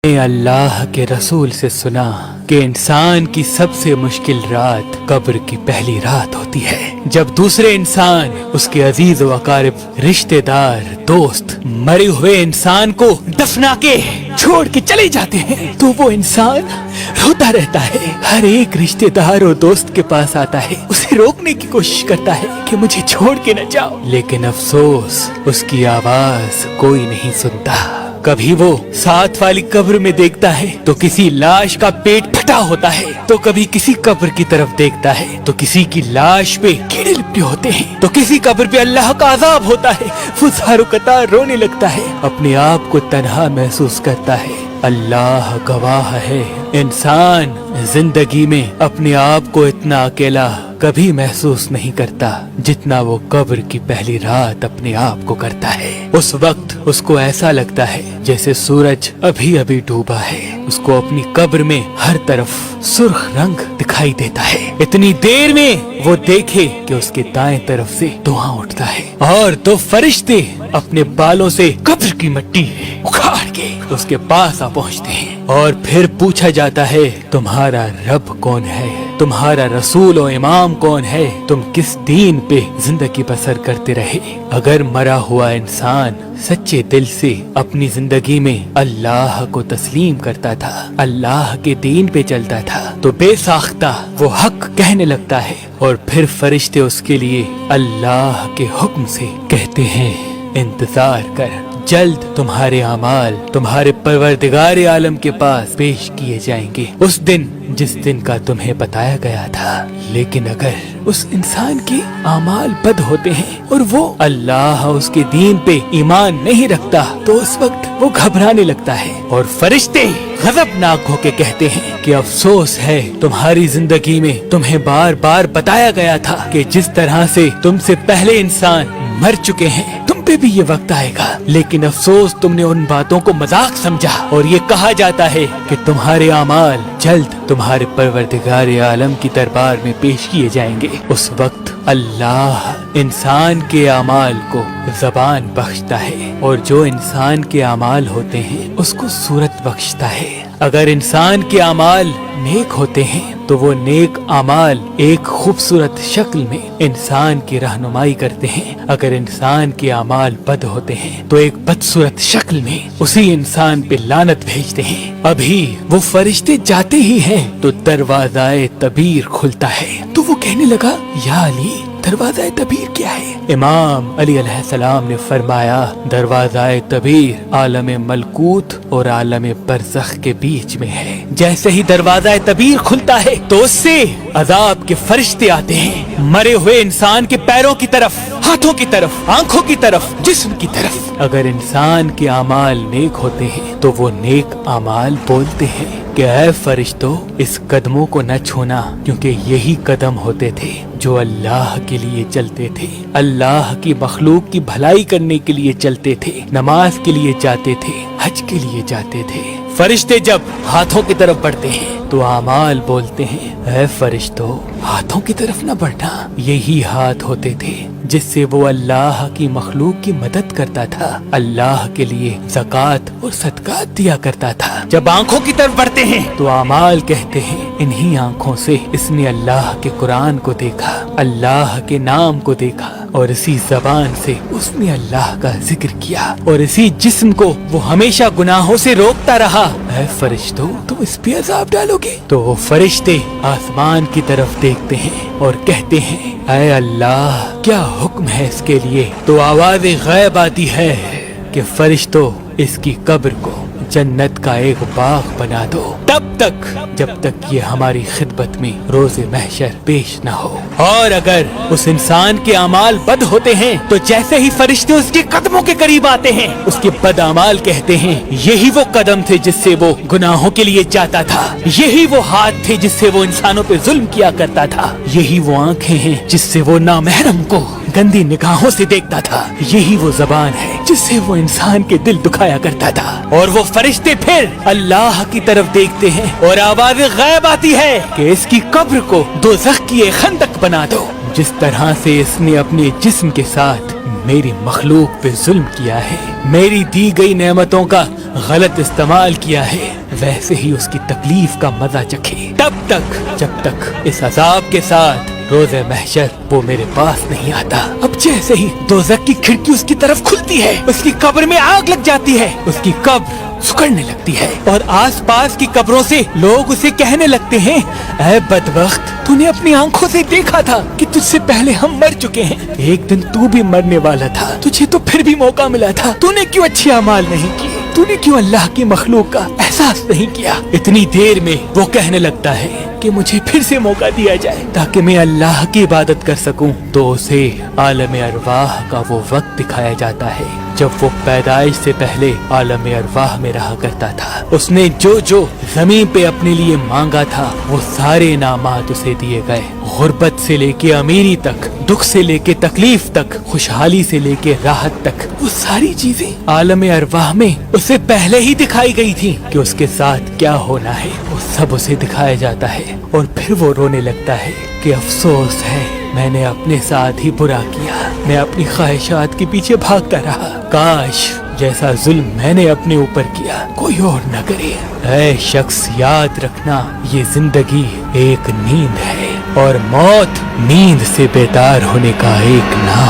अल्लाह के रसूल से सुना कि इंसान की सबसे मुश्किल रात कब्र की पहली रात होती है, जब दूसरे इंसान, उसके अजीज व अकारिब, रिश्तेदार, दोस्त मरे हुए इंसान को दफना के छोड़ के चले जाते हैं तो वो इंसान रोता रहता है। हर एक रिश्तेदार और दोस्त के पास आता है, उसे रोकने की कोशिश करता है कि मुझे छोड़ के न जाओ, लेकिन अफसोस उसकी आवाज कोई नहीं सुनता। कभी वो साथ वाली कब्र में देखता है तो किसी लाश का पेट फटा होता है, तो कभी किसी कब्र की तरफ देखता है तो किसी की लाश पे कीड़े लिपटे होते हैं, तो किसी कब्र पे अल्लाह का अजाब होता है। वो ज़ारो कतार रोने लगता है, अपने आप को तन्हा महसूस करता है। अल्लाह गवाह है, इंसान जिंदगी में अपने आप को इतना अकेला कभी महसूस नहीं करता जितना वो कब्र की पहली रात अपने आप को करता है। उस वक्त उसको ऐसा लगता है जैसे सूरज अभी अभी डूबा है, उसको अपनी कब्र में हर तरफ सुर्ख रंग दिखाई देता है। इतनी देर में वो देखे कि उसके दाएं तरफ से धुआं उठता है और दो फरिश्ते अपने बालों से कब्र की मिट्टी उखाड़ के उसके पास आ पहुँचते हैं और फिर पूछा जाता है, तुम्हारा रब कौन है, तुम्हारा रसूल और इमाम कौन है, तुम किस दीन पे जिंदगी बसर करते रहे। अगर मरा हुआ इंसान सच्चे दिल से अपनी जिंदगी में अल्लाह को तस्लीम करता था, अल्लाह के दीन पे चलता था, तो बेसाख्ता वो हक कहने लगता है और फिर फरिश्ते उसके लिए अल्लाह के हुक्म से कहते हैं, इंतजार कर, जल्द तुम्हारे अमाल तुम्हारे परवरदिगार आलम के पास पेश किए जाएंगे, उस दिन जिस दिन का तुम्हें बताया गया था। लेकिन अगर उस इंसान के अमाल बद होते हैं और वो अल्लाह उसके दीन पे ईमान नहीं रखता तो उस वक्त वो घबराने लगता है और फरिश्ते गज़बनाक होके कहते हैं कि अफसोस है, तुम्हारी जिंदगी में तुम्हें बार बार बताया गया था कि जिस तरह से तुमसे पहले इंसान मर चुके हैं तुम पे भी ये वक्त आएगा, लेकिन अफसोस तुमने उन बातों को मजाक समझा और ये कहा जाता है कि तुम्हारे अमाल जल्द तुम्हारे परवरदिगार आलम की दरबार में पेश किए जाएंगे। उस वक्त अल्लाह इंसान के अमाल को ज़बान बख्शता है और जो इंसान के अमाल होते हैं उसको सूरत बख्शता है। अगर इंसान के अमाल नेक होते हैं तो वो नेक अमाल एक खूबसूरत शक्ल में इंसान की रहनुमाई करते हैं, अगर इंसान के अमाल बद होते हैं तो एक बदसूरत शक्ल में उसी इंसान पे लानत भेजते हैं। अभी वो फरिश्ते जाते ही हैं तो दरवाज़ाए तबीर खुलता है, तो वो कहने लगा, या अली दरवाज़ाए तबीर क्या है? इमाम अली अलैहिस्सलाम ने फरमाया, दरवाज़ाए तबीर आलम मलकूत और आलम बरज़ख के बीच में है। जैसे ही दरवाज़ाए तबीर खुलता है तो उससे अजाब के फरिश्ते आते हैं, मरे हुए इंसान के पैरों की तरफ, हाथों की तरफ, आंखों की तरफ, जिस्म की तरफ। अगर इंसान के अमाल नेक होते हैं तो वो नेक अमाल बोलते हैं कि ऐ फरिश्तों, इस कदमों को न छूना, क्योंकि यही कदम होते थे जो अल्लाह के लिए चलते थे, अल्लाह की मखलूक की भलाई करने के लिए चलते थे, नमाज के लिए जाते थे, हज के लिए जाते थे। फरिश्ते जब हाथों की तरफ बढ़ते हैं तो आमाल बोलते हैं, ऐ फरिश्तों, हाथों की तरफ न बढ़ना, यही हाथ होते थे जिससे वो अल्लाह की मखलूक की मदद करता था, अल्लाह के लिए ज़कात और सदकात दिया करता था। जब आंखों की तरफ बढ़ते हैं तो आमाल कहते हैं, इन्हीं आंखों से इसने अल्लाह के कुरान को देखा, अल्लाह के नाम को देखा और इसी जबान से उसने अल्लाह का जिक्र किया और इसी जिस्म को वो हमेशा गुनाहों से रोकता रहा। ऐ फरिश्तों, तुम इस पे अज़ाब डालोगे? तो वो फरिश्ते आसमान की तरफ देखते हैं और कहते हैं, ऐ अल्लाह, क्या हुक्म है इसके लिए? तो आवाज़ गैब आती है कि फरिश्तों, इसकी कब्र को जन्नत का एक बाग बना दो, तब तक जब तक ये हमारी खिदमत में रोज़े महशर पेश न हो। और अगर उस इंसान के अमाल बद होते हैं तो जैसे ही फरिश्ते उसके कदमों के करीब आते हैं, उसके बद अमाल कहते हैं, यही वो कदम थे जिससे वो गुनाहों के लिए जाता था, यही वो हाथ थे जिससे वो इंसानों पे जुल्म किया करता था, यही वो आंखें हैं जिससे वो नामहरम को गंदी निगाहों से देखता था, यही वो ज़बान है जिससे वो इंसान के दिल दुखाया करता था। और वो फरिश्ते फिर अल्लाह की तरफ देखते हैं और आवाज़ गैब आती है कि इसकी कब्र को दोज़ख की एक खंदक बना दो, जिस तरह से इसने अपने जिस्म के साथ मेरी मखलूक पे जुल्म किया है, मेरी दी गई नेमतों का गलत इस्तेमाल किया है, वैसे ही उसकी तकलीफ का मजा चखे तब तक जब तक इस अजाब के साथ रोज़े महशर वो मेरे पास नहीं आता। अब जैसे ही दोज़ख की खिड़की उसकी तरफ खुलती है, उसकी कब्र में आग लग जाती है, उसकी कब्र सुखड़ने लगती है और आसपास की कब्रों से लोग उसे कहने लगते हैं, ऐ बदबख्त, तूने अपनी आंखों से देखा था कि तुझसे पहले हम मर चुके हैं, एक दिन तू भी मरने वाला था, तुझे तो फिर भी मौका मिला था, तूने क्यों अच्छे अमाल नहीं किए, तूने क्यों अल्लाह की मखलूक का एहसास नहीं किया। इतनी देर में वो कहने लगता है कि मुझे फिर से मौका दिया जाए ताकि मैं अल्लाह की इबादत कर सकूं। तो उसे आलम अरवाह का वो वक्त दिखाया जाता है जब वो पैदाइश से पहले आलम अरवाह में रहा करता था। उसने जो जो जमीन पे अपने लिए मांगा था वो सारे इनामात उसे दिए गए। गुर्बत से लेके अमीरी तक, दुख से लेके तकलीफ तक, खुशहाली से लेके राहत तक, वो सारी चीजें आलम अरवाह में उसे पहले ही दिखाई गई थी कि उसके साथ क्या होना है। वो सब उसे दिखाया जाता है और फिर वो रोने लगता है कि अफसोस है, मैंने अपने साथ ही बुरा किया, मैं अपनी ख्वाहिशात के पीछे भागता रहा, काश जैसा जुल्म मैंने अपने ऊपर किया कोई और न करे। ऐ शख्स, याद रखना, ये जिंदगी एक नींद है और मौत नींद से बेदार होने का एक नाम।